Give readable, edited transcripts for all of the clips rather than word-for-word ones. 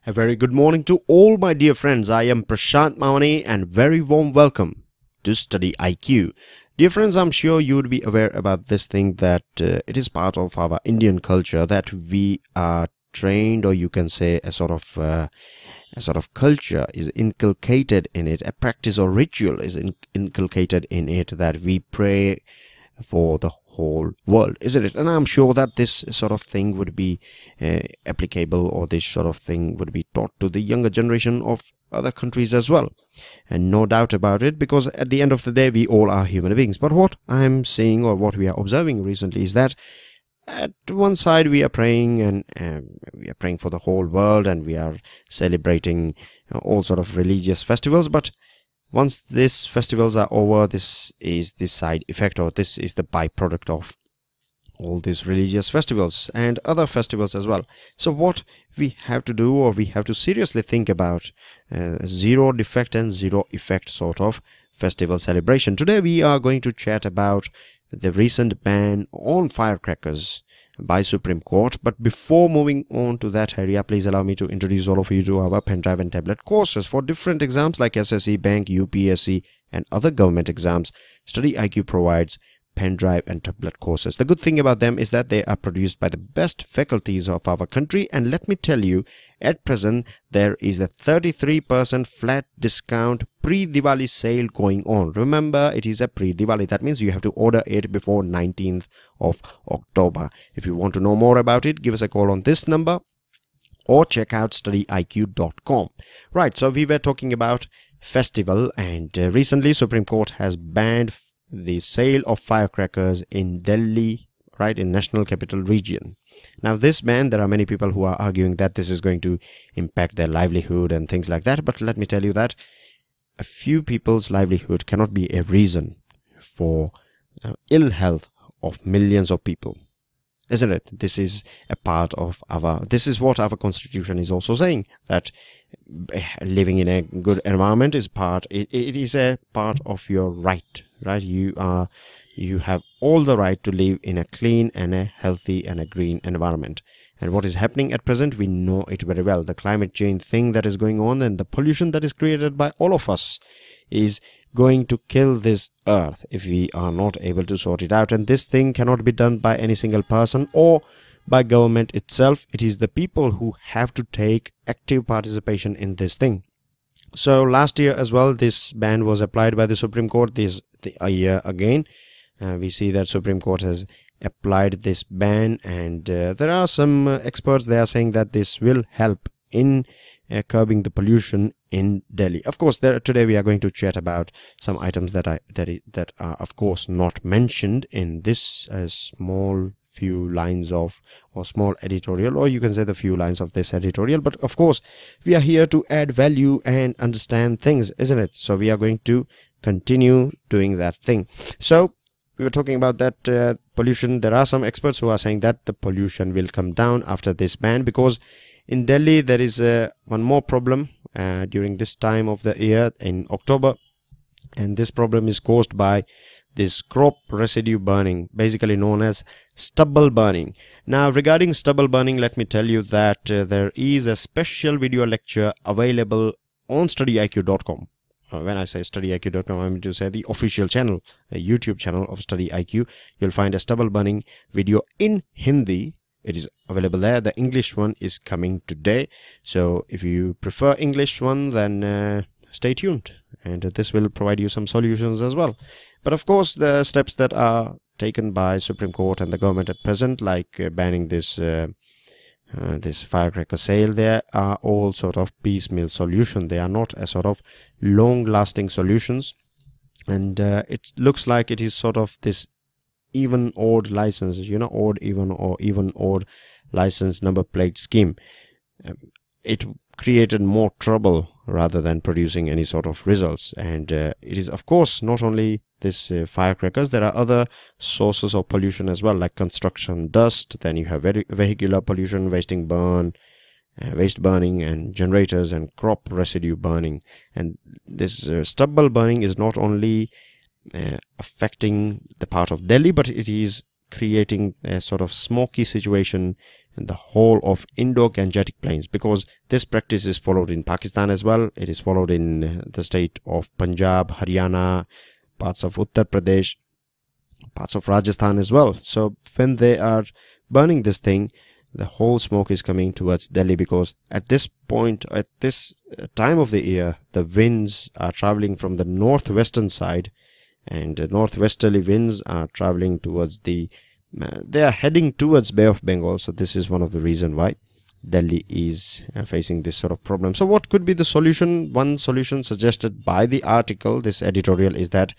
A very good morning to all my dear friends. I am Prashant Mawani and very warm welcome to StudyIQ. Dear friends, I'm sure you would be aware about this thing that it is part of our Indian culture that we are trained, or you can say a sort of culture is inculcated in it, a practice or ritual is inculcated in it, that we pray for the whole world, isn't it? And I'm sure that this sort of thing would be applicable, or this sort of thing would be taught to the younger generation of other countries as well, and no doubt about it, because at the end of the day we all are human beings. But what I'm seeing, or what we are observing recently, is that at one side we are praying, and we are praying for the whole world, and we are celebrating all sort of religious festivals, but once these festivals are over, this is the side effect, or this is the byproduct of all these religious festivals and other festivals as well. So what we have to do, or we have to seriously think about, zero defect and zero effect sort of festival celebration. Today we are going to chat about the recent ban on firecrackers by Supreme Court. But before moving on to that area, please allow me to introduce all of you to our pen drive and tablet courses for different exams like SSC, Bank, UPSC and other government exams. StudyIQ provides pen drive and tablet courses. The good thing about them is that they are produced by the best faculties of our country, and let me tell you, at present there is a 33% flat discount pre-Diwali sale going on. Remember, it is a pre-Diwali. That means you have to order it before 19th of October. If you want to know more about it, give us a call on this number or check out studyiq.com. Right, so we were talking about festival, and recently Supreme Court has banned the sale of firecrackers in Delhi, right, in National Capital Region. Now this ban, there are many people who are arguing that this is going to impact their livelihood and things like that, but let me tell you that a few people's livelihood cannot be a reason for ill health of millions of people, isn't it? This is a part of this is what our constitution is also saying, that living in a good environment is it is a part of your right. You have all the right to live in a clean and a healthy and a green environment. And what is happening at present, we know it very well. The climate change thing that is going on, and the pollution that is created by all of us, is going to kill this earth if we are not able to sort it out. And this thing cannot be done by any single person or by government itself. It is the people who have to take active participation in this thing. So last year as well, this ban was applied by the Supreme Court. This year again, we see that Supreme Court has applied this ban, and there are some experts, they are saying that this will help in curbing the pollution in Delhi. Of course, today we are going to chat about some items that are of course not mentioned in this small few lines of, or small editorial, or you can say the few lines of this editorial. But of course we are here to add value and understand things, isn't it? So we are going to continue doing that thing. So we were talking about that pollution. There are some experts who are saying that the pollution will come down after this ban, because in Delhi there is one more problem during this time of the year in October, and this problem is caused by this crop residue burning, basically known as stubble burning. Now regarding stubble burning, let me tell you that there is a special video lecture available on StudyIQ.com. When I say StudyIQ.com, I mean to say the official channel, a YouTube channel of StudyIQ. You'll find a stubble burning video in Hindi. It is available there. The English one is coming today. So if you prefer English one, then stay tuned, and this will provide you some solutions as well. But of course, the steps that are taken by Supreme Court and the government at present, like banning this firecracker sale, they are all sort of piecemeal solution. They are not a sort of long-lasting solutions, and it looks like it is sort of this even odd license, odd even, or even odd license number plate scheme. It created more trouble rather than producing any sort of results. And it is of course not only this firecrackers, there are other sources of pollution as well, like construction dust. Then you have vehicular pollution, waste burning, and generators and crop residue burning. And this stubble burning is not only affecting the part of Delhi, but it is creating a sort of smoky situation the whole of Indo-Gangetic Plains, because this practice is followed in Pakistan as well. It is followed in the state of Punjab, Haryana, parts of Uttar Pradesh, parts of Rajasthan as well. So when they are burning this thing, the whole smoke is coming towards Delhi, because at this point, at this time of the year, the winds are traveling from the northwestern side, and northwesterly winds are traveling towards the they are heading towards Bay of Bengal. So this is one of the reasons why Delhi is facing this sort of problem. So what could be the solution? One solution suggested by the article, this editorial, is that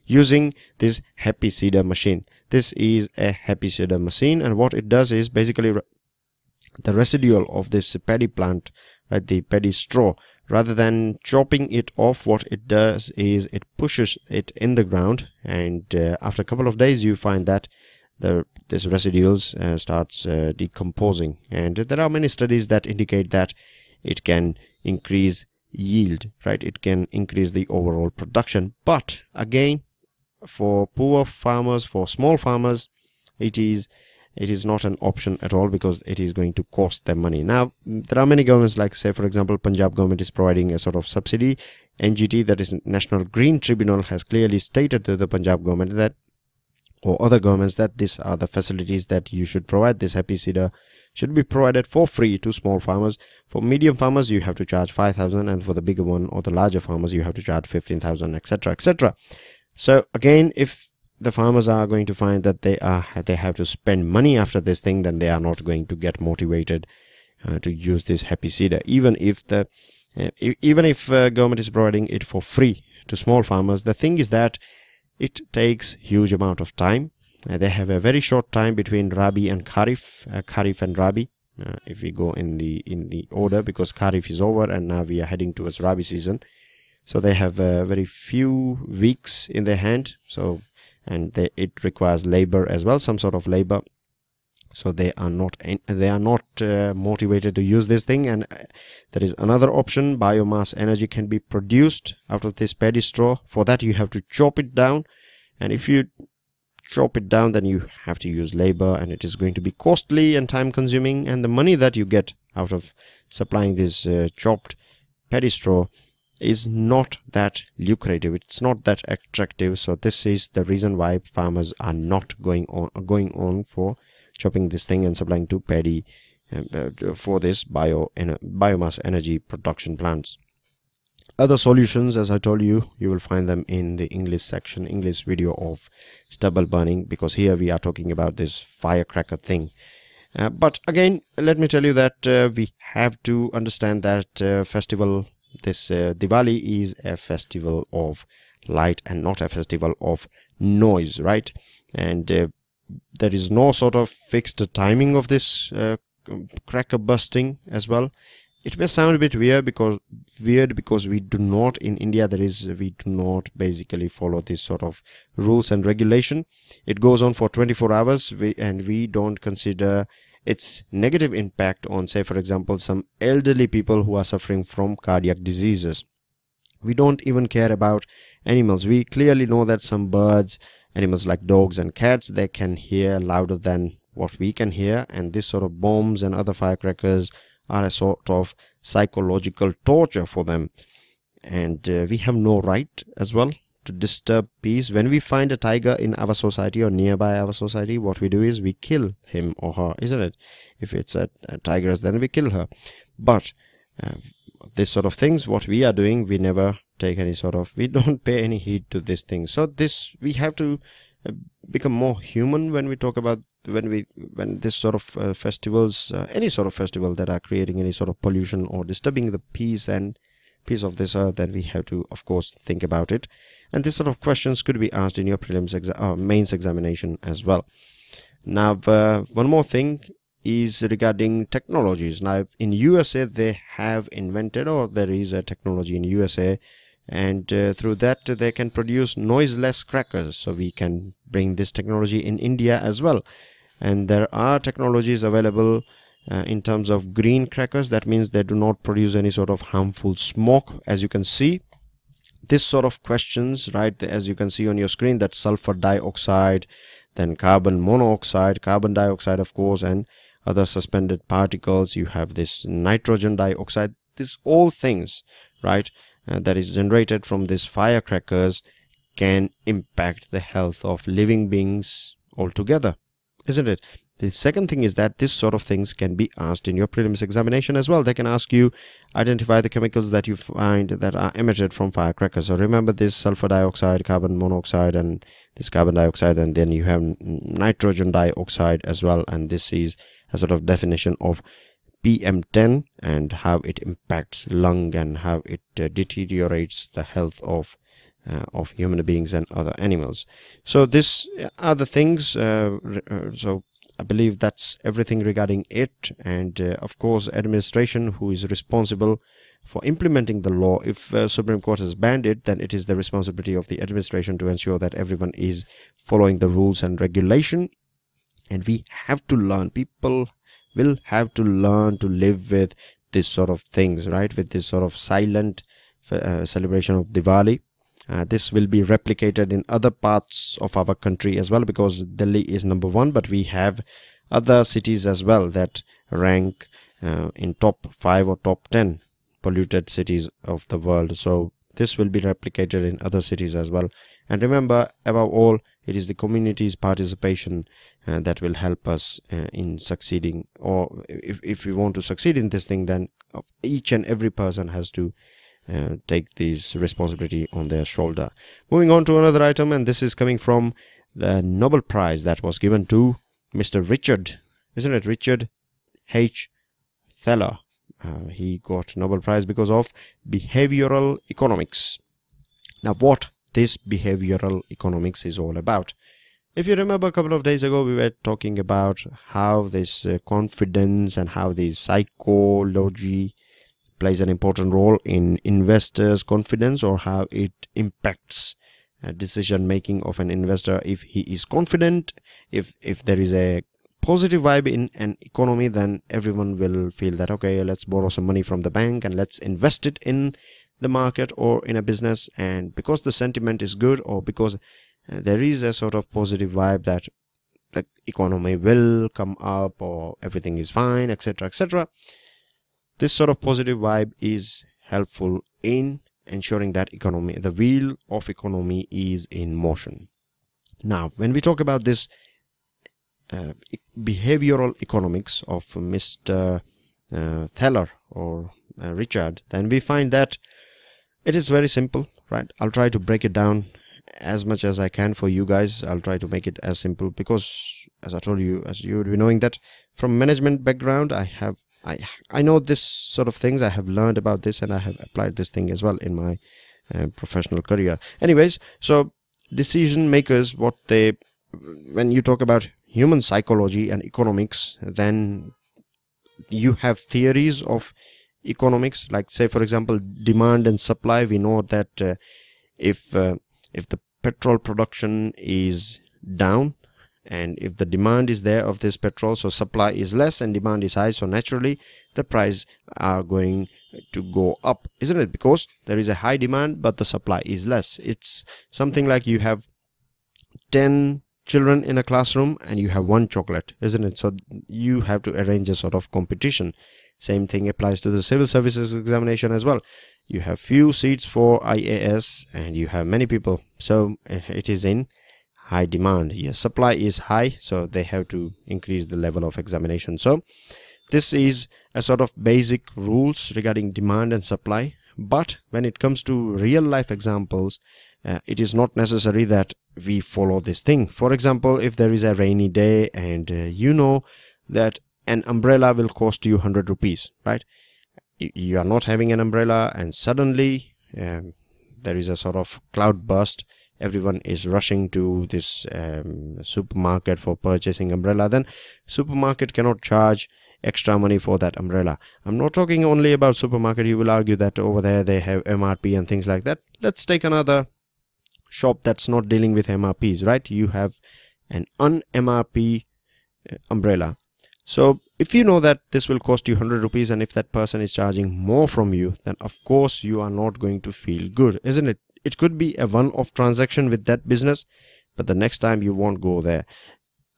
using this happy seeder machine. This is a happy seeder machine, and what it does is basically the residual of this paddy plant, right, the paddy straw, rather than chopping it off, what it does is it pushes it in the ground, and after a couple of days you find that this residuals starts decomposing, and there are many studies that indicate that it can increase yield, right? It can increase the overall production, but again, for poor farmers, for small farmers, it is not an option at all, because it is going to cost them money. Now there are many governments, like say for example Punjab government is providing a sort of subsidy. NGT, that is National Green Tribunal, has clearly stated to the Punjab government that, or other governments, that these are the facilities that you should provide. This happy seeder should be provided for free to small farmers. For medium farmers you have to charge 5,000, and for the bigger one or the larger farmers you have to charge 15,000, etc., etc. So again, if the farmers are going to find that they have to spend money after this thing, then they are not going to get motivated to use this happy seeder, even if government is providing it for free to small farmers. The thing is that it takes huge amount of time. They have a very short time between Rabi and Kharif and Rabi, if we go in the order, because Kharif is over and now we are heading towards Rabi season. So they have very few weeks in their hand. So, and it requires labor as well, some sort of labor. So they are not motivated to use this thing. And there is another option: biomass energy can be produced out of this paddy straw. For that you have to chop it down, and if you chop it down, then you have to use labor, and it is going to be costly and time consuming, and the money that you get out of supplying this chopped paddy straw is not that lucrative. It's not that attractive. So this is the reason why farmers are not going on for chopping this thing and supplying to paddy for this biomass energy production plants. Other solutions, as I told you, you will find them in the English section, English video of stubble burning, because here we are talking about this firecracker thing. But again, let me tell you that we have to understand that festival, this Diwali, is a festival of light and not a festival of noise, right? And there is no sort of fixed timing of this cracker busting as well. It may sound a bit weird because we do not, in India, we do not basically follow this sort of rules and regulation. It goes on for 24 hours, and we don't consider its negative impact on, say for example, some elderly people who are suffering from cardiac diseases. We don't even care about animals. We clearly know that some birds, animals like dogs and cats, they can hear louder than what we can hear, and this sort of bombs and other firecrackers are a sort of psychological torture for them. And we have no right as well to disturb peace. When we find a tiger in our society or nearby our society, what we do is we kill him or her, isn't it? If it's a tigress, then we kill her. But this sort of things, what we are doing, we never take any sort of, we don't pay any heed to this thing. So this, we have to become more human when we talk about, when this sort of festivals, any sort of festival that are creating any sort of pollution or disturbing the peace of this earth, then we have to, of course, think about it. And this sort of questions could be asked in your prelims mains examination as well. Now, one more thing is regarding technologies. Now, in USA, they have invented, or there is a technology in USA, and through that they can produce noiseless crackers. So we can bring this technology in India as well. And there are technologies available in terms of green crackers. That means they do not produce any sort of harmful smoke. As you can see, this sort of questions, right, as you can see on your screen, that sulfur dioxide, then carbon monoxide, carbon dioxide, of course, and other suspended particles, you have this nitrogen dioxide. These all things, right, that is generated from these firecrackers can impact the health of living beings altogether, isn't it? The second thing is that this sort of things can be asked in your prelims examination as well. They can ask you, identify the chemicals that you find that are emitted from firecrackers. So remember this sulfur dioxide, carbon monoxide, and this carbon dioxide, and then you have nitrogen dioxide as well. And this is a sort of definition of PM10 and how it impacts lung and how it deteriorates the health of human beings and other animals. So these are the things. So I believe that's everything regarding it. And of course, administration, who is responsible for implementing the law. If Supreme Court has banned it, then it is the responsibility of the administration to ensure that everyone is following the rules and regulation. And we have to learn, people will have to learn to live with this sort of things, right? With this sort of silent celebration of Diwali. This will be replicated in other parts of our country as well, because Delhi is #1, but we have other cities as well that rank in top 5 or top 10 polluted cities of the world. So this will be replicated in other cities as well. And remember, above all, it is the community's participation that will help us in succeeding. Or if we want to succeed in this thing, then each and every person has to take this responsibility on their shoulder. Moving on to another item, and this is coming from the Nobel Prize that was given to Mr. Richard, isn't it? Richard H. Thaler. He got Nobel Prize because of behavioral economics. Now, what this behavioral economics is all about. If you remember, a couple of days ago, we were talking about how this confidence and how this psychology plays an important role in investors' confidence, or how it impacts decision making of an investor. If he is confident, if there is a positive vibe in an economy, then everyone will feel that, okay, let's borrow some money from the bank and let's invest it in the market or in a business. And because the sentiment is good, or because there is a sort of positive vibe that the economy will come up or everything is fine, etc., etc., this sort of positive vibe is helpful in ensuring that economy, the wheel of economy, is in motion. Now, when we talk about this behavioral economics of Mr. Thaler or Richard, then we find that it is very simple, right? I'll try to break it down as much as I can for you guys. I'll try to make it as simple because, as I told you, as you would be knowing, that from management background, I know this sort of things. I have learned about this and I have applied this thing as well in my professional career. Anyways, so decision makers, when you talk about human psychology and economics, then you have theories of economics, like, say, for example, demand and supply. We know that if the petrol production is down, and if the demand is there of this petrol, so supply is less and demand is high, so naturally the price are going to go up, isn't it? Because there is a high demand but the supply is less. It's something like you have 10 children in a classroom and you have 1 chocolate, isn't it? So you have to arrange a sort of competition. Same thing applies to the Civil Services Examination as well. You have few seats for IAS and you have many people, so it is in high demand. Yes, supply is high, so they have to increase the level of examination. So this is a sort of basic rules regarding demand and supply. But when it comes to real life examples, it is not necessary that we follow this thing. For example, if there is a rainy day and you know that an umbrella will cost you 100 rupees, right? You are not having an umbrella and suddenly there is a sort of cloud burst. Everyone is rushing to this supermarket for purchasing umbrella. Then supermarket cannot charge extra money for that umbrella. I'm not talking only about supermarket. You will argue that over there they have MRP and things like that. Let's take another shop that's not dealing with MRPs, right? You have an un-MRP umbrella. So if you know that this will cost you 100 rupees and if that person is charging more from you, then of course you are not going to feel good, isn't it? It could be a one-off transaction with that business, but the next time you won't go there.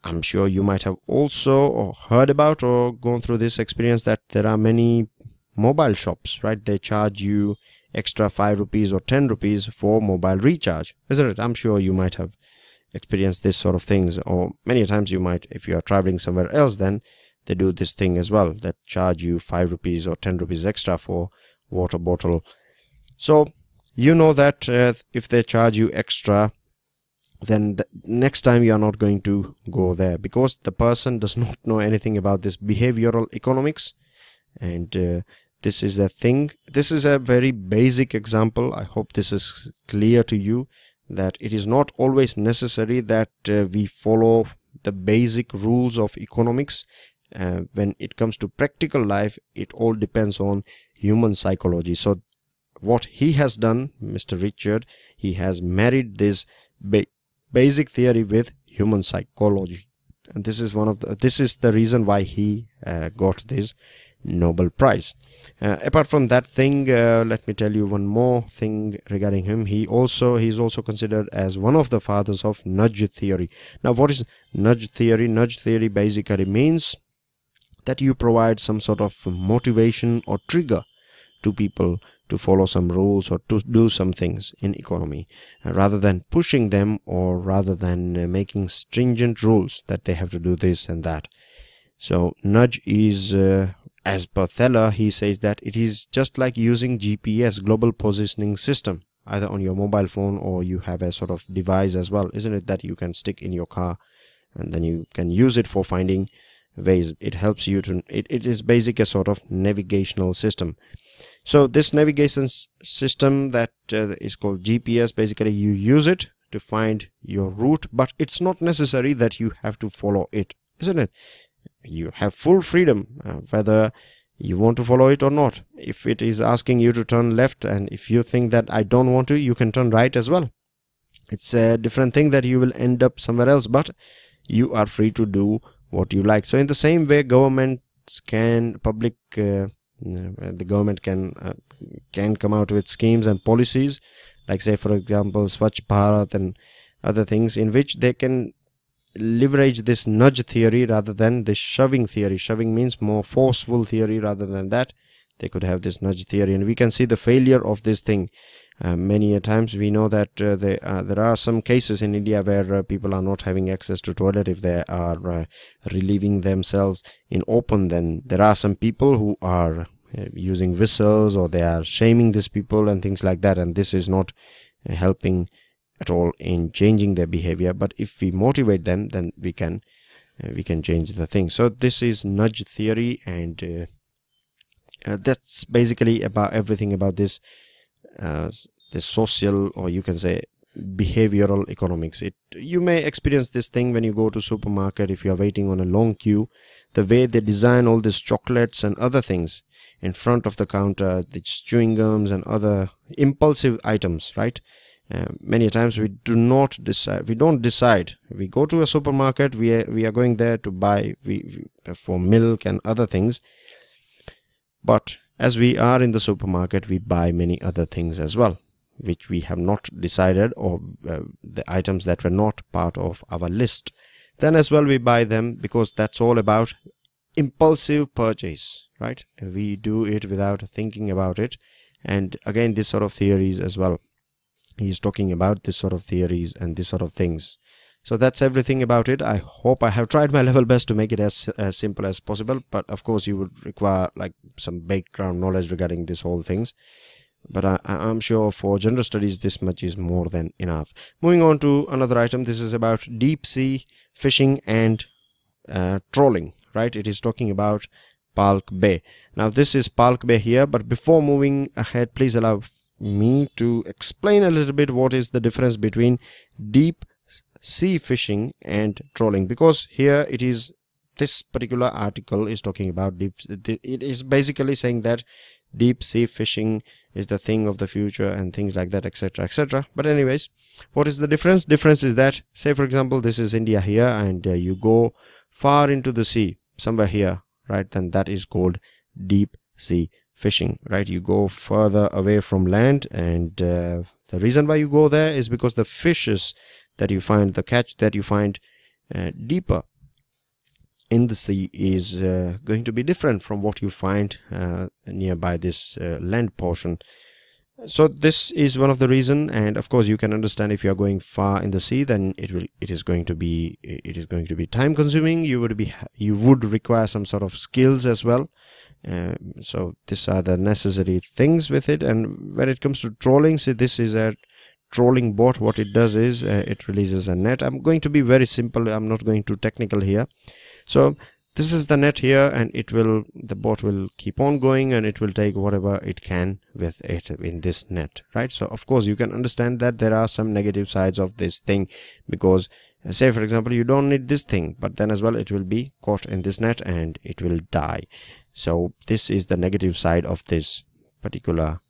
I'm sure you might have also heard about or gone through this experience that there are many mobile shops, right? They charge you extra 5 rupees or 10 rupees for mobile recharge, isn't it? I'm sure you might have experienced this sort of things, or many times you might, if you are traveling somewhere else, then they do this thing as well, that charge you 5 rupees or 10 rupees extra for water bottle. So you know that if they charge you extra, then the next time you are not going to go there, because the person does not know anything about this behavioral economics. And this is the thing. This is a very basic example. I hope this is clear to you, that it is not always necessary that we follow the basic rules of economics. When it comes to practical life, it all depends on human psychology. So what he has done, Mr. Richard, he has married this basic theory with human psychology, and this is the reason why he got this Nobel Prize. Apart from that thing, let me tell you one more thing regarding him. He's also considered as one of the fathers of nudge theory. Now, what is nudge theory? Nudge theory basically means that you provide some sort of motivation or trigger to people to follow some rules or to do some things in economy, rather than pushing them, or rather than making stringent rules that they have to do this and that. So nudge is, as per Thaler, he says that it is just like using GPS, global positioning system, either on your mobile phone, or you have a sort of device as well, isn't it, that you can stick in your car, and then you can use it for finding ways. It helps you to, it is basic a sort of navigational system. So this navigation system that is called GPS, basically you use it to find your route, but it's not necessary that you have to follow it, isn't it? You have full freedom whether you want to follow it or not. If it is asking you to turn left, and if you think that I don't want to, you can turn right as well. It's a different thing that you will end up somewhere else, but you are free to do what you like. So in the same way, governments can, the government can come out with schemes and policies, like say for example Swachh Bharat and other things, in which they can leverage this nudge theory rather than this shoving theory. Shoving means more forceful theory. Rather than that, they could have this nudge theory, and we can see the failure of this thing. Many a times we know that there are some cases in India where people are not having access to toilet. If they are relieving themselves in open, then there are some people who are using whistles, or they are shaming these people and things like that, and this is not helping at all in changing their behavior. But if we motivate them, then we can change the thing. So this is nudge theory, and that's basically about everything about this social, or you can say behavioral economics. You may experience this thing when you go to supermarket. If you are waiting on a long queue, the way they design all these chocolates and other things in front of the counter, the chewing gums and other impulsive items, right? Many times we don't decide. We go to a supermarket, we are going there to buy for milk and other things, but as we are in the supermarket, we buy many other things as well, which we have not decided, or the items that were not part of our list. Then as well we buy them, because that's all about impulsive purchase, right? We do it without thinking about it. And again, this sort of theories as well, he's talking about this sort of theories and this sort of things. So that's everything about it. I hope I have tried my level best to make it as simple as possible, but of course you would require like some background knowledge regarding this whole things. But I'm sure for general studies this much is more than enough. Moving on to another item. This is about deep sea fishing and trawling, right? It is talking about Palk Bay. Now this is Palk Bay here, but before moving ahead, please allow me to explain a little bit what is the difference between deep sea fishing and trawling, because here it is, this particular article is talking about it is basically saying that deep sea fishing is the thing of the future and things like that, etc., etc. But anyways, what is the difference? Difference is that, say for example, this is India here, and you go far into the sea somewhere here, right? Then that is called deep sea fishing, right? You go further away from land, and the reason why you go there is because the fishes that you find, the catch that you find deeper in the sea is going to be different from what you find nearby this land portion. So this is one of the reason, and of course you can understand if you are going far in the sea, then it is going to be time consuming. You would require some sort of skills as well. So these are the necessary things with it. And when it comes to trawling, see, this is a trawling boat. What it does is it releases a net. I'm going to be very simple, I'm not going too technical here. So this is the net here, and the boat will keep on going, and it will take whatever it can with it in this net, right? So of course you can understand that there are some negative sides of this thing, because say for example you don't need this thing, but then as well it will be caught in this net and it will die. So this is the negative side of this particular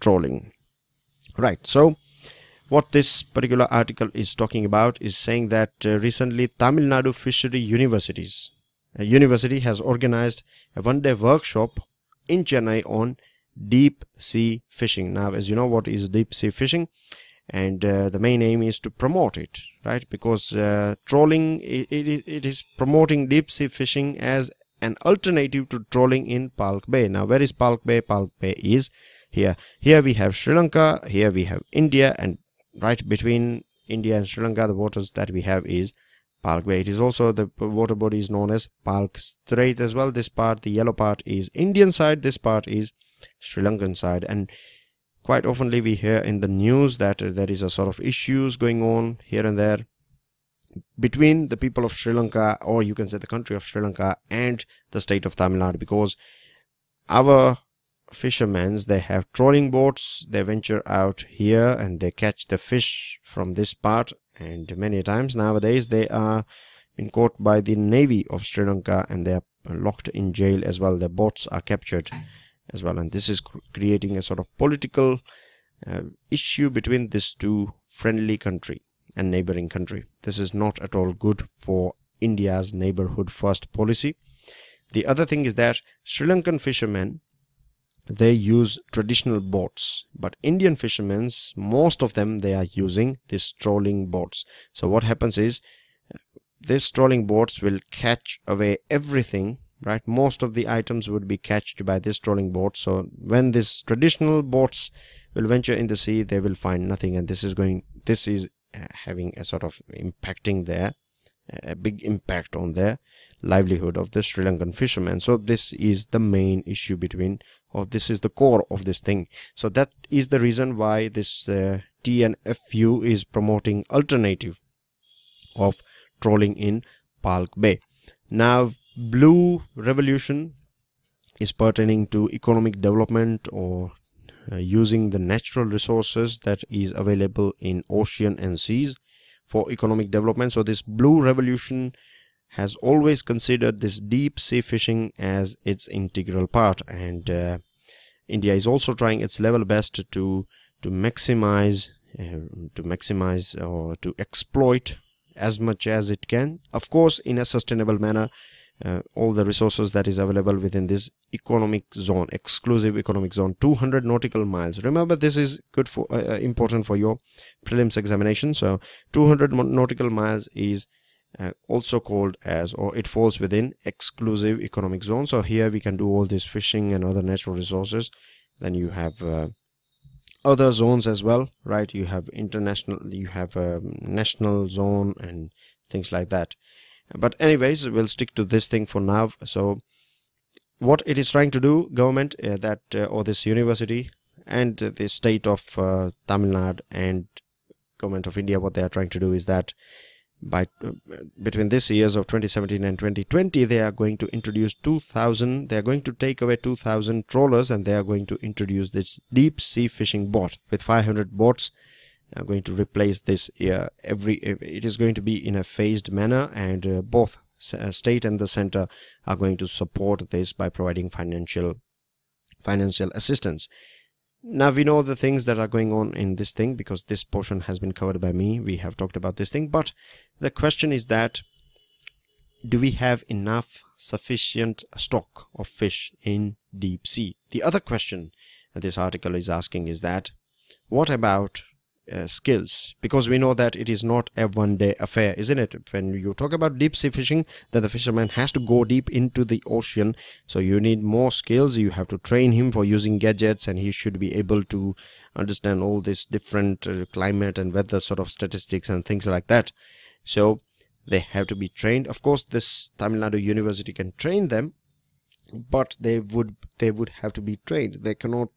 trawling, right? So what this particular article is talking about is saying that recently Tamil Nadu Fishery University has organized a one-day workshop in Chennai on deep sea fishing. Now, as you know, what is deep sea fishing? And the main aim is to promote it, right? Because trawling, it is promoting deep sea fishing as an alternative to trawling in Palk Bay. Now, where is Palk Bay? Palk Bay is here. Here we have Sri Lanka, here we have India, and right between India and Sri Lanka, the waters that we have is Palk Bay. It is also, the water body is known as Palk Strait as well. This part, the yellow part, is Indian side, this part is Sri Lankan side. And quite oftenly we hear in the news that there is a sort of issues going on here and there between the people of Sri Lanka, or you can say the country of Sri Lanka, and the state of Tamil Nadu, because our fishermen, they have trawling boats, they venture out here and they catch the fish from this part, and many times nowadays they are been caught by the Navy of Sri Lanka and they are locked in jail as well. Their boats are captured as well, and this is creating a sort of political issue between these two friendly country and neighboring country. This is not at all good for India's neighborhood first policy. The other thing is that Sri Lankan fishermen, they use traditional boats, but Indian fishermen, most of them, they are using these trawling boats. So what happens is these trawling boats will catch away everything, right? Most of the items would be catched by this trawling boat. So when these traditional boats will venture in the sea, they will find nothing, and this is having a sort of impacting there, a big impact on their livelihood of the Sri Lankan fishermen. So this is the main issue between, or this is the core of this thing. So that is the reason why this TNFU is promoting alternative of trawling in Palk Bay. Now, Blue Revolution is pertaining to economic development, or using the natural resources that is available in ocean and seas for economic development. So this Blue Revolution has always considered this deep sea fishing as its integral part, and India is also trying its level best to maximize or to exploit as much as it can, of course in a sustainable manner, all the resources that is available within this economic zone, exclusive economic zone, 200 nautical miles. Remember, this is good for important for your prelims examination. So 200 nautical miles is also called as, or it falls within exclusive economic zone. So here we can do all this fishing and other natural resources. Then you have other zones as well, right? You have international, you have a national zone and things like that. But anyways, we'll stick to this thing for now. So what it is trying to do, government or this university and the state of Tamil Nadu and government of India, what they are trying to do is that by between this years of 2017 and 2020, they are going to introduce 2,000. They are going to take away 2,000 trawlers, and they are going to introduce this deep sea fishing boat with 500 boats. Are going to replace this it is going to be in a phased manner, and both state and the center are going to support this by providing financial assistance. Now we know the things that are going on in this thing, because this portion has been covered by me. We have talked about this thing, but the question is that do we have enough sufficient stock of fish in deep sea? The other question that this article is asking is that what about skills, because we know that it is not a one-day affair, isn't it? When you talk about deep sea fishing, that the fisherman has to go deep into the ocean, so you need more skills. You have to train him for using gadgets, and he should be able to understand all this different climate and weather sort of statistics and things like that. So they have to be trained. Of course, this Tamil Nadu University can train them, but they would have to be trained. They cannot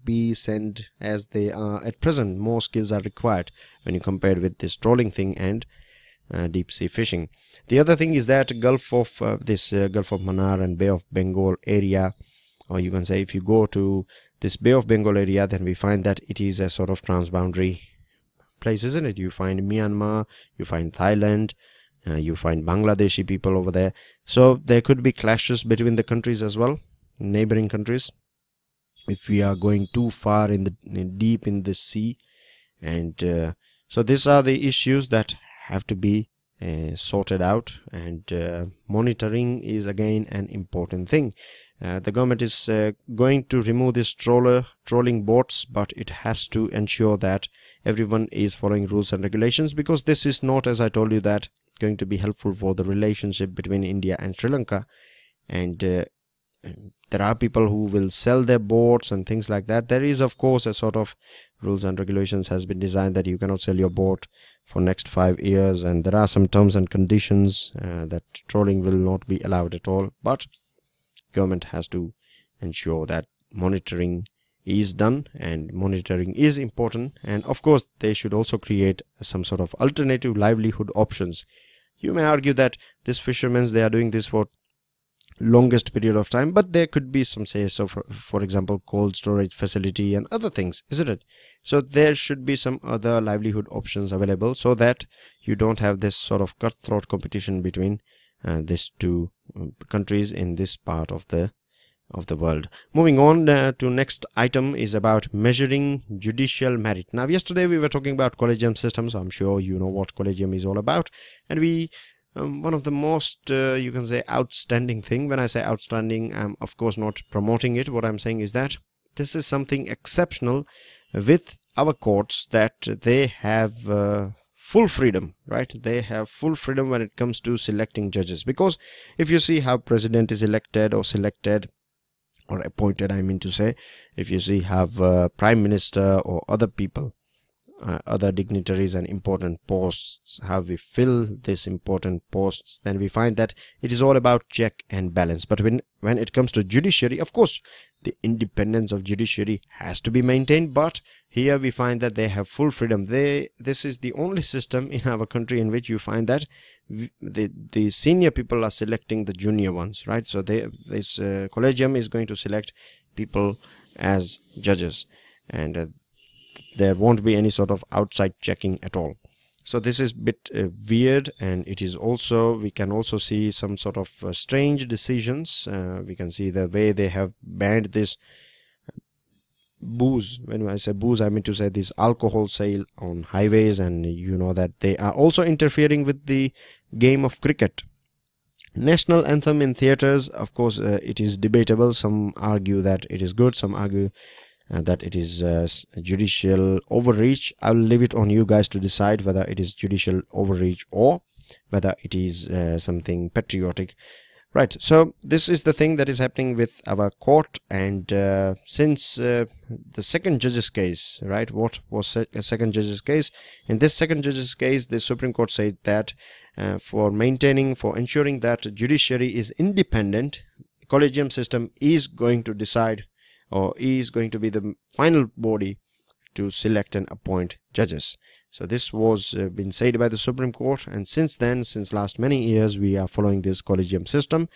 be sent as they are at present. More skills are required when you compare with this trolling thing and deep sea fishing. The other thing is that Gulf of Mannar and Bay of Bengal area, or you can say if you go to this Bay of Bengal area, then we find that it is a sort of transboundary place, isn't it? You find Myanmar, you find Thailand, you find Bangladeshi people over there. So there could be clashes between the countries as well, neighboring countries, if we are going too far deep in the sea. And so these are the issues that have to be sorted out, and monitoring is again an important thing. The government is going to remove this trolling boats, but it has to ensure that everyone is following rules and regulations, because this is not, as I told you, that going to be helpful for the relationship between India and Sri Lanka. And there are people who will sell their boats and things like that. There is, of course, a sort of rules and regulations has been designed that you cannot sell your boat for next 5 years, and there are some terms and conditions that trolling will not be allowed at all. But government has to ensure that monitoring is done, and monitoring is important. And of course, they should also create some sort of alternative livelihood options. You may argue that these fishermen, they are doing this for longest period of time, but there could be some, say, so for example, cold storage facility and other things, isn't it? So there should be some other livelihood options available, so that you don't have this sort of cutthroat competition between these two countries in this part of the world. Moving on to next item is about measuring judicial merit. Now, yesterday we were talking about collegium systems. I'm sure you know what collegium is all about, and we one of the most you can say outstanding thing. When I say outstanding, I'm of course not promoting it. What I'm saying is that this is something exceptional with our courts, that they have full freedom, right? They have full freedom when it comes to selecting judges, because if you see how president is elected or selected or appointed, I mean to say, if you see how prime minister or other people, other dignitaries and important posts, how we fill these important posts, then we find that it is all about check and balance. But when it comes to judiciary, of course, the independence of judiciary has to be maintained, but here we find that they have full freedom. This is the only system in our country in which you find that the senior people are selecting the junior ones, right? So this collegium is going to select people as judges, and there won't be any sort of outside checking at all. So this is a bit weird, and it is also, we can also see some sort of strange decisions. We can see the way they have banned this booze. When I say booze, I mean to say this alcohol sale on highways, and you know that they are also interfering with the game of cricket. National anthem in theaters, of course, it is debatable. Some argue that it is good, some argue that it is judicial overreach. I'll leave it on you guys to decide whether it is judicial overreach or whether it is something patriotic. Right, so this is the thing that is happening with our court, and since the second judge's case, right, what was a second judge's case? In this second judge's case, the Supreme Court said that for ensuring that judiciary is independent, collegium system is going to decide, or is going to be the final body to select and appoint judges. So this was been said by the Supreme Court, and since then, since last many years, we are following this collegium system,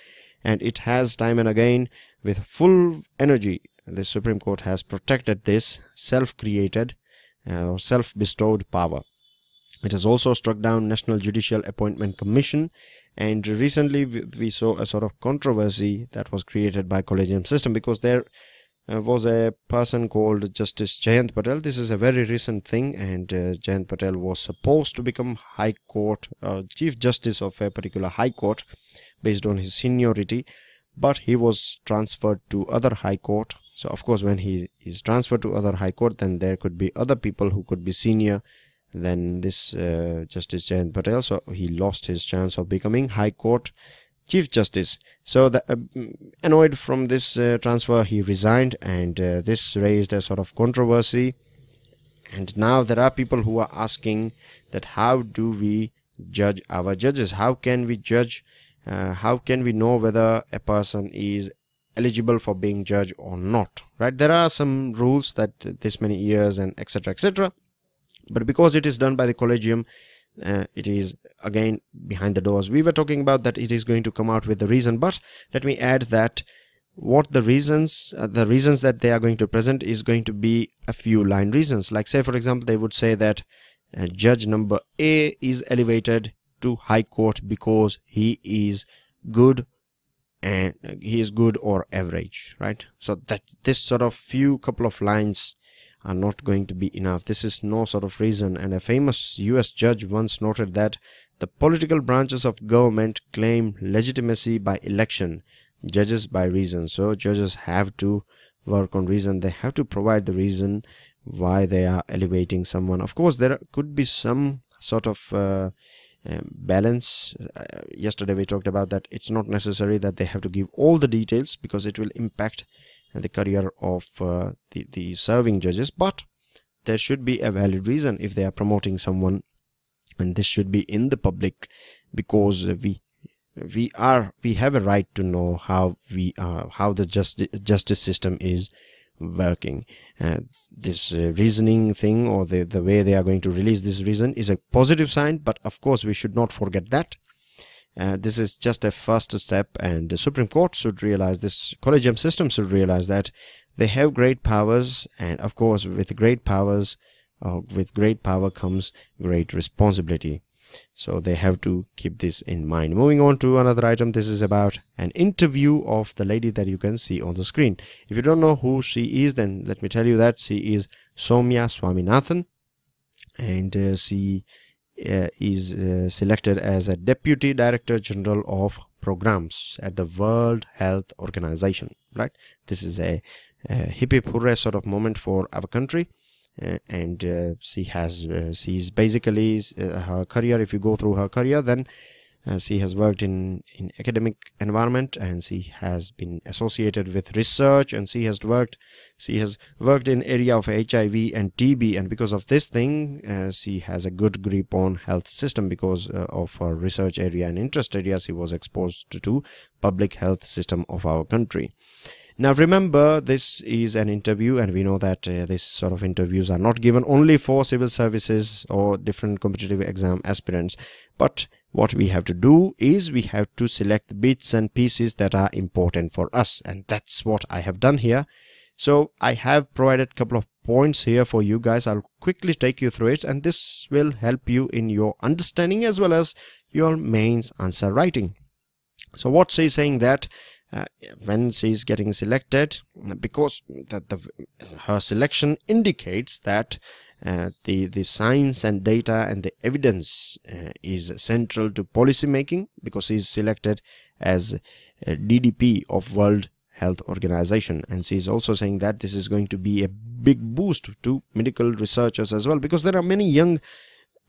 and it has time and again, with full energy, the Supreme Court has protected this self-created or self-bestowed power. It has also struck down National Judicial Appointment Commission, and recently we saw a sort of controversy that was created by collegium system, because there was a person called Justice Jayant Patel. This is a very recent thing, and Jayant Patel was supposed to become High Court Chief Justice of a particular High Court based on his seniority, but he was transferred to other High Court So of course, when he is transferred to other high court, then there could be other people who could be senior than this Justice Jayant Patel. So he lost his chance of becoming High Court Chief Justice. So annoyed from this transfer, he resigned, and this raised a sort of controversy. And now there are people who are asking that how do we judge our judges? How can we judge? How can we know whether a person is eligible for being judge or not? Right? There are some rules that this many years and etc. etc. But because it is done by the collegium, it is again behind the doors. We were talking about that it is going to come out with the reason, but let me add that what the reasons that they are going to present is going to be a few line reasons. Like, say for example, they would say that judge number A is elevated to High Court because he is good, and he is good or average, right? So that this sort of couple of lines are not going to be enough. This is no sort of reason. And a famous US judge once noted that the political branches of government claim legitimacy by election, judges by reason. So judges have to work on reason. They have to provide the reason why they are elevating someone. Of course, there could be some sort of balance. Yesterday we talked about that it's not necessary that they have to give all the details, because it will impact the career of the serving judges, but there should be a valid reason if they are promoting someone, and this should be in the public, because we have a right to know how the justice system is working. This reasoning thing, or the way they are going to release this reason, is a positive sign, but of course we should not forget that this is just a first step, and the Supreme Court should realize, this collegium system should realize that they have great powers, and of course with great powers, with great power comes great responsibility. So they have to keep this in mind. Moving on to another item, this is about an interview of the lady that you can see on the screen. If you don't know who she is, then let me tell you that she is Soumya Swaminathan, and she is selected as a Deputy Director General of Programs at the World Health Organization. Right? This is a hip hip hooray sort of moment for our country. And she's basically her career. If you go through her career, then she has worked in academic environment, and she has been associated with research, and she has worked in area of HIV and TB, and because of this thing she has a good grip on health system. Because of her research area and interest area, she was exposed to public health system of our country. Now remember, this is an interview, and we know that this sort of interviews are not given only for civil services or different competitive exam aspirants, but what we have to do is we have to select bits and pieces that are important for us, and that's what I have done here. So I have provided a couple of points here for you guys. I'll quickly take you through it, and this will help you in your understanding as well as your mains answer writing. So what she's saying that when she's getting selected, because her selection indicates that the science and data and the evidence is central to policy making, because she's selected as DDP of World Health Organization. And she's also saying that this is going to be a big boost to medical researchers as well, because there are many young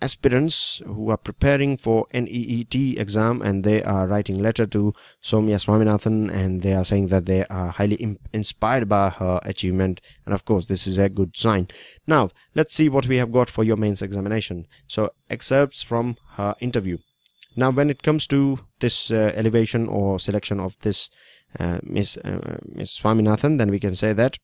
aspirants who are preparing for NEET exam, and they are writing letter to Soumya Swaminathan, and they are saying that they are highly inspired by her achievement, and of course this is a good sign. Now let's see what we have got for your mains examination. So excerpts from her interview. Now when it comes to this elevation or selection of this Miss Swaminathan, then we can say that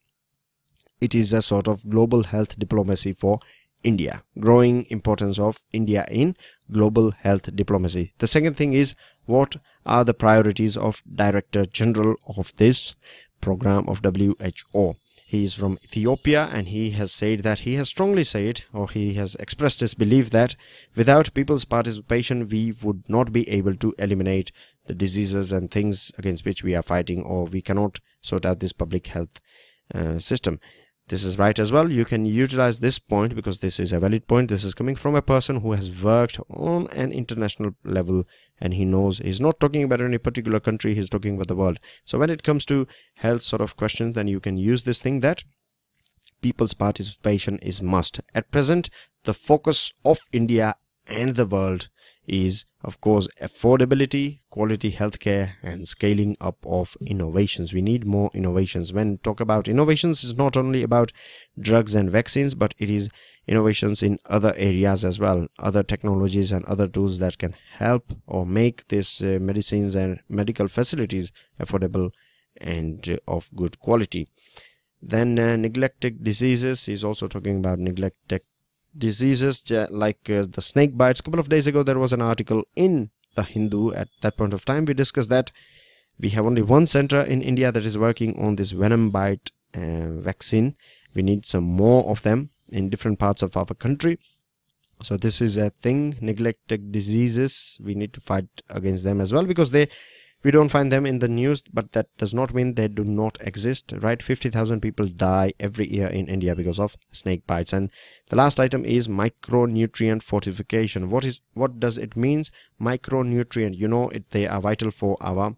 it is a sort of global health diplomacy for India, growing importance of India in global health diplomacy. The second thing is, what are the priorities of Director General of this program of WHO? He is from Ethiopia, and he has said that he has strongly said, or he has expressed his belief that without people's participation we would not be able to eliminate the diseases and things against which we are fighting, or we cannot sort out this public health system. This is right as well. You can utilize this point because this is a valid point. This is coming from a person who has worked on an international level and he knows he's not talking about any particular country, he's talking about the world. So when it comes to health sort of questions, then you can use this thing that people's participation is must. At present, the focus of India and the world is, of course, affordability, quality healthcare, and scaling up of innovations. We need more innovations. When talk about innovations, it's not only about drugs and vaccines, but it is innovations in other areas as well, other technologies and other tools that can help or make these medicines and medical facilities affordable and of good quality. Then neglected diseases is also talking about neglected diseases like the snake bites. A couple of days ago there was an article in the Hindu. At that point of time we discussed that we have only one center in India that is working on this venom bite vaccine. We need some more of them in different parts of our country. So this is a thing, neglected diseases. We need to fight against them as well, because we don't find them in the news, but that does not mean they do not exist, right? 50,000 people die every year in India because of snake bites. And the last item is micronutrient fortification. What does it mean? Micronutrient, you know, they are vital for our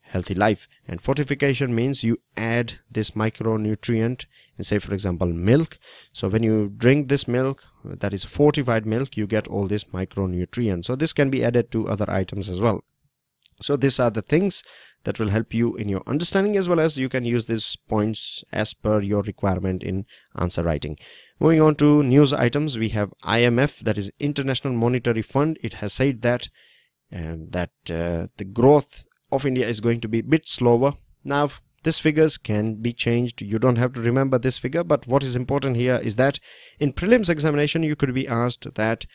healthy life. And fortification means you add this micronutrient in, say, for example, milk. So when you drink this milk, that is fortified milk, you get all this micronutrients. So this can be added to other items as well. So these are the things that will help you in your understanding, as well as you can use these points as per your requirement in answer writing. Moving on to news items, we have IMF, that is International Monetary Fund. It has said that the growth of India is going to be a bit slower. Now, these figures can be changed. You don't have to remember this figure, but what is important here is that in prelims examination, you could be asked that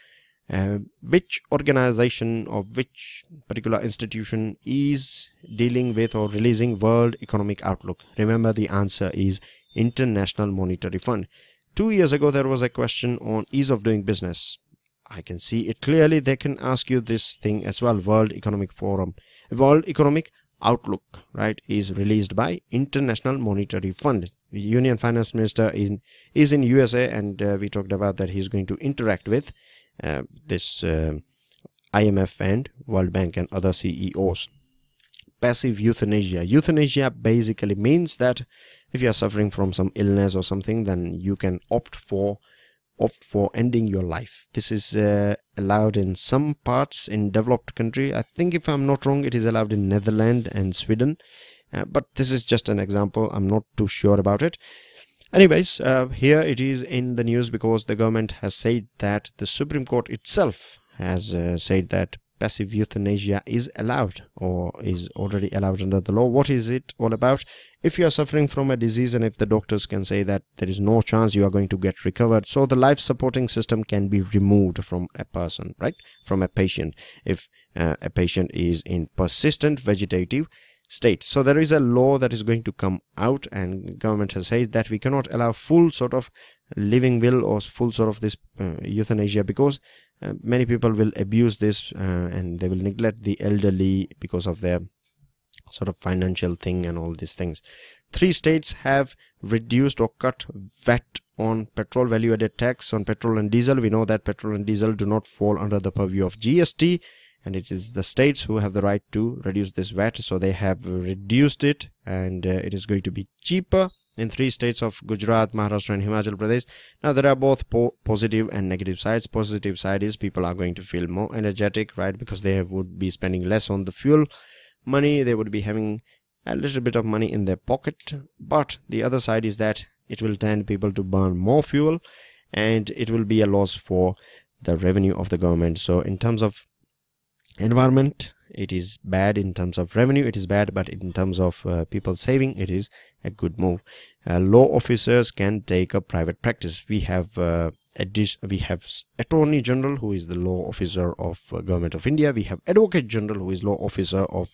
which organization or which particular institution is dealing with or releasing World Economic Outlook. Remember, the answer is International Monetary Fund. 2 years ago, there was a question on ease of doing business. I can see it clearly. They can ask you this thing as well. World Economic Outlook, right, is released by International Monetary Fund. The Union Finance Minister is in USA, and we talked about that he's going to interact with this IMF and World Bank and other CEOs. Passive euthanasia. Euthanasia basically means that if you are suffering from some illness or something, then you can opt for ending your life. This is allowed in some parts in developed country. I think, if I'm not wrong, it is allowed in Netherlands and Sweden, but this is just an example. I'm not too sure about it. Anyways, here it is in the news because the government has said that the Supreme Court itself has said that passive euthanasia is allowed, or is already allowed under the law. What is it all about? If you are suffering from a disease and if the doctors can say that there is no chance you are going to get recovered, so the life supporting system can be removed from a person, right? From a patient, if a patient is in persistent vegetative state. So there is a law that is going to come out, and government has said that we cannot allow full sort of living will or full sort of this euthanasia, because many people will abuse this and they will neglect the elderly because of their sort of financial thing and all these things. 3 states have reduced or cut VAT on petrol, value added tax on petrol and diesel. We know that petrol and diesel do not fall under the purview of GST, and it is the states who have the right to reduce this VAT. So they have reduced it, and it is going to be cheaper in 3 states of Gujarat, Maharashtra and Himachal Pradesh. Now, there are both positive and negative sides. Positive side is people are going to feel more energetic, right? Because they would be spending less on the fuel money. They would be having a little bit of money in their pocket. But the other side is that it will tend people to burn more fuel, and it will be a loss for the revenue of the government. So in terms of environment, it is bad. In terms of revenue, it is bad, but in terms of people saving, it is a good move. Law officers can take a private practice. We have Attorney General, who is the law officer of Government of India. We have Advocate General, who is law officer of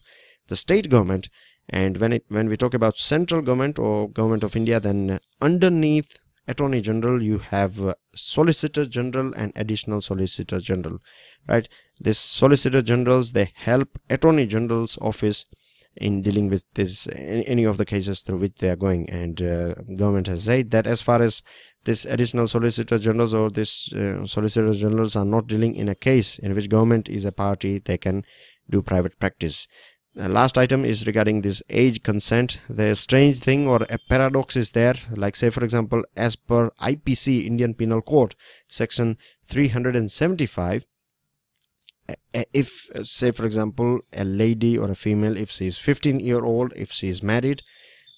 the state government. And when we talk about central government or Government of India, then underneath Attorney General, you have Solicitor General and Additional Solicitor General, right? This Solicitor Generals, they help Attorney General's office in dealing with this, any of the cases through which they are going. And government has said that as far as this Additional Solicitor Generals or this Solicitor Generals are not dealing in a case in which government is a party, they can do private practice. Last item is regarding this age consent. The strange thing or a paradox is there, like say for example, as per IPC, Indian Penal Code, section 375, if say for example a lady or a female, if she is 15-year-old, if she is married,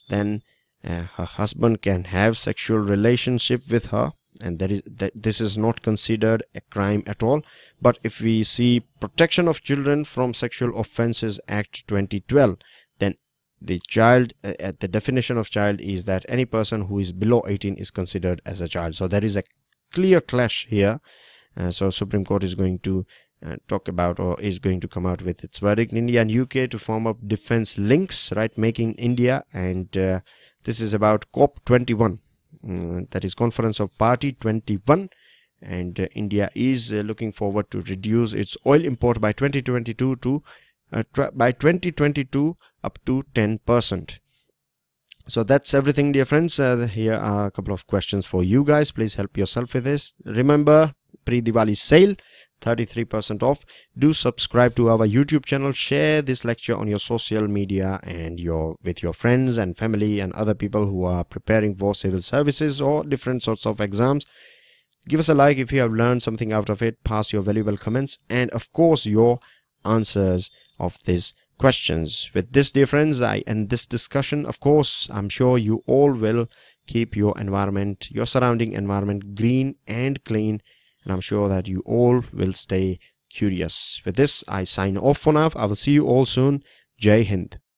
then her husband can have sexual relationship with her, and this is not considered a crime at all. But if we see Protection of Children from Sexual Offences Act 2012, then the child, the definition of child is that any person who is below 18 is considered as a child. So there is a clear clash here. So Supreme Court is going to talk about, or is going to come out with its verdict. India and UK to form up defense links, right, making India, and this is about COP21. That is Conference of Party 21, and India is looking forward to reduce its oil import by 2022 to up to 10%. So that's everything, dear friends. Here are a couple of questions for you guys. Please help yourself with this. Remember, pre-Diwali sale, 33% off. Do subscribe to our YouTube channel. Share this lecture on your social media and with your friends and family and other people who are preparing for civil services or different sorts of exams. Give us a like if you have learned something out of it. Pass your valuable comments and of course your answers of these questions. With this, dear friends, I end this discussion. Of course, I'm sure you all will keep your environment, your surrounding environment green and clean. And I'm sure that you all will stay curious. With this, I sign off for now. I will see you all soon. Jai Hind.